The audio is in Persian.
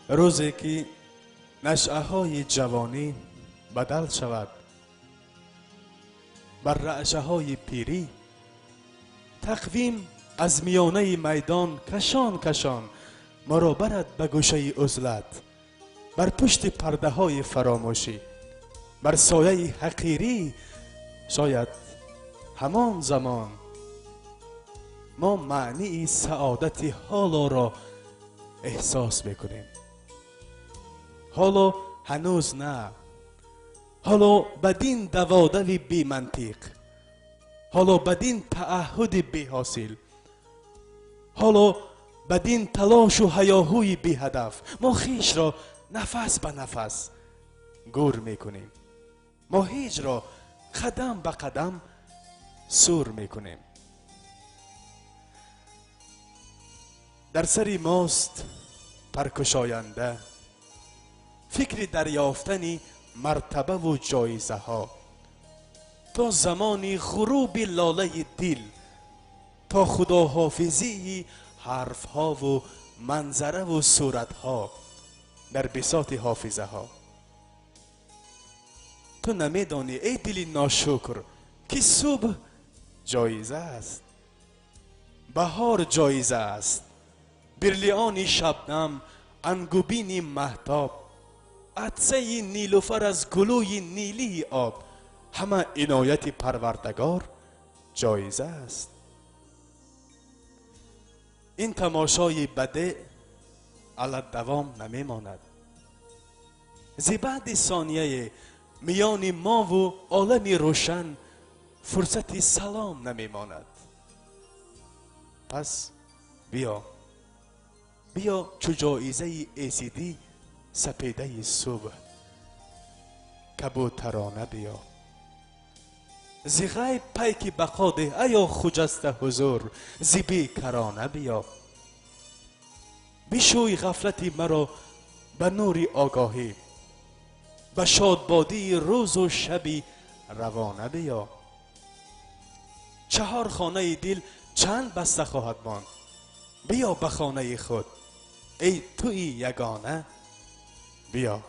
روزی که نشأه های جوانی بدل شود بر رعشه های پیری، تقویم از میانه میدان کشان کشان ما را برد به گوشه عزلت، بر پشت پرده های فراموشی، بر سایه حقیری. شاید همان زمان ما معنی سعادت حالا را احساس بکنیم. حالا هنوز نه، حالا بدین دوادوی بی منطق، حالا بدین تعهد بی حاصل، حالا بدین تلاش و هیاهوی بی هدف ما خیش را نفس به نفس گور میکنیم، ما هیچ را قدم به قدم سور میکنیم. در سری ماست پرکشاینده فکر دریافتن مرتبه و جایزه ها، تا زمانی غروب لاله دل، تا خداحافظی حرف ها و منظره و صورت ها در بساط حافظه ها. تو نمیدانی ای دل ناشکر که صبح جایزه است، بهار جایزه است، برلیان شبنم، انگوبین مهتاب، عطسه نیلوفر از گلوی نیلی آب، همه عنایت پروردگار جایزه است. این تماشای بده علت دوام نمی ماند. زی بعد ثانیه میان ما و عالم روشن فرصت سلام نمی ماند. پس بیا چو جایزه ایسیدی سپیده صبح، کبوترانه بیا. زی غیب پیک بقا ده ایا خجسته حضور، زی بیکرانه بیا. بشوی غفلت مرا به نور آگاهی، به شادبادی روز و شبی روانه بیا. چهار خانه دل چند بسته خواهد ماند، بیا به خانه خود ای توی یگانه، بیا.